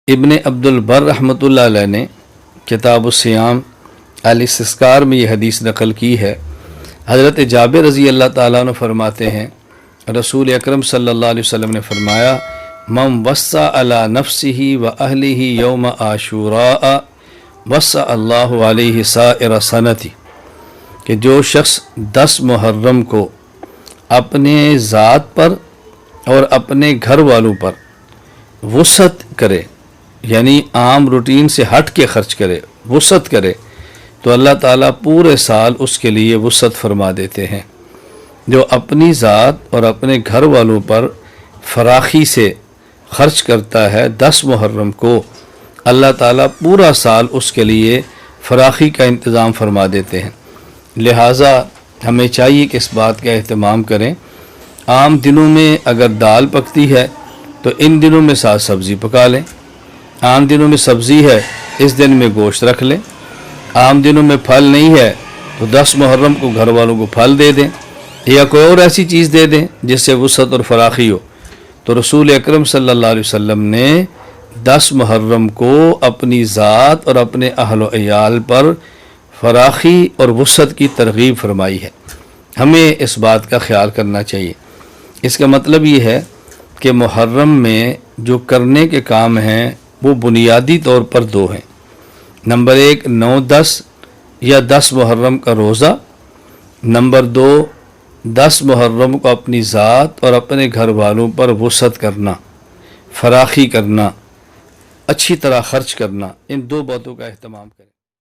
ابن عبدالبر رحمۃ اللہ علیہ نے کتاب الصیام الاستذکار میں یہ حدیث نقل کی ہے۔ حضرت جابر رضی اللہ تعالیٰ عنہ فرماتے ہیں رسول اکرم صلی اللہ علیہ وسلم نے فرمایا من وصى علی نفسہ و اہلہ یوم عاشوراء وصى اللہ علیہ سائر سنتی، کہ جو شخص 10 محرم کو اپنے ذات پر اور اپنے گھر والوں پر وسعت کرے، یعنی عام روٹین سے ہٹ کے خرچ کرے، وسعت کرے، تو اللہ تعالیٰ پورے سال اس کے لیے وسعت فرما دیتے ہیں۔ جو اپنی ذات اور اپنے گھر والوں پر فراخی سے خرچ کرتا ہے 10 محرم کو، اللہ تعالیٰ پورا سال اس کے لیے فراخی کا انتظام فرما دیتے ہیں۔ لہٰذا ہمیں چاہیے کہ اس بات کا اہتمام کریں۔ عام دنوں میں اگر دال پکتی ہے تو ان دنوں میں ساتھ سبزی پکا لیں۔ عام دنوں میں سبزی ہے، اس دن میں گوشت رکھ لیں۔ عام دنوں میں پھل نہیں ہے تو 10 محرم کو گھر والوں کو پھل دے دیں یا کوئی اور ایسی چیز دے دیں جس سے وسعت اور فراخی ہو۔ تو رسول اکرم صلی اللہ علیہ وسلم نے 10 محرم کو اپنی ذات اور اپنے اہل و عیال پر فراخی اور وسعت کی ترغیب فرمائی ہے۔ ہمیں اس بات کا خیال کرنا چاہیے۔ اس کا مطلب یہ ہے کہ محرم میں جو کرنے کے کام ہیں وہ بنیادی طور پر 2 ہیں۔ نمبر 1 9-10 یا 10 محرم کا روزہ۔ نمبر 2 10 محرم کو اپنی ذات اور اپنے گھر والوں پر وسعت کرنا، فراخی کرنا، اچھی طرح خرچ کرنا۔ ان 2 باتوں کا اہتمام کریں۔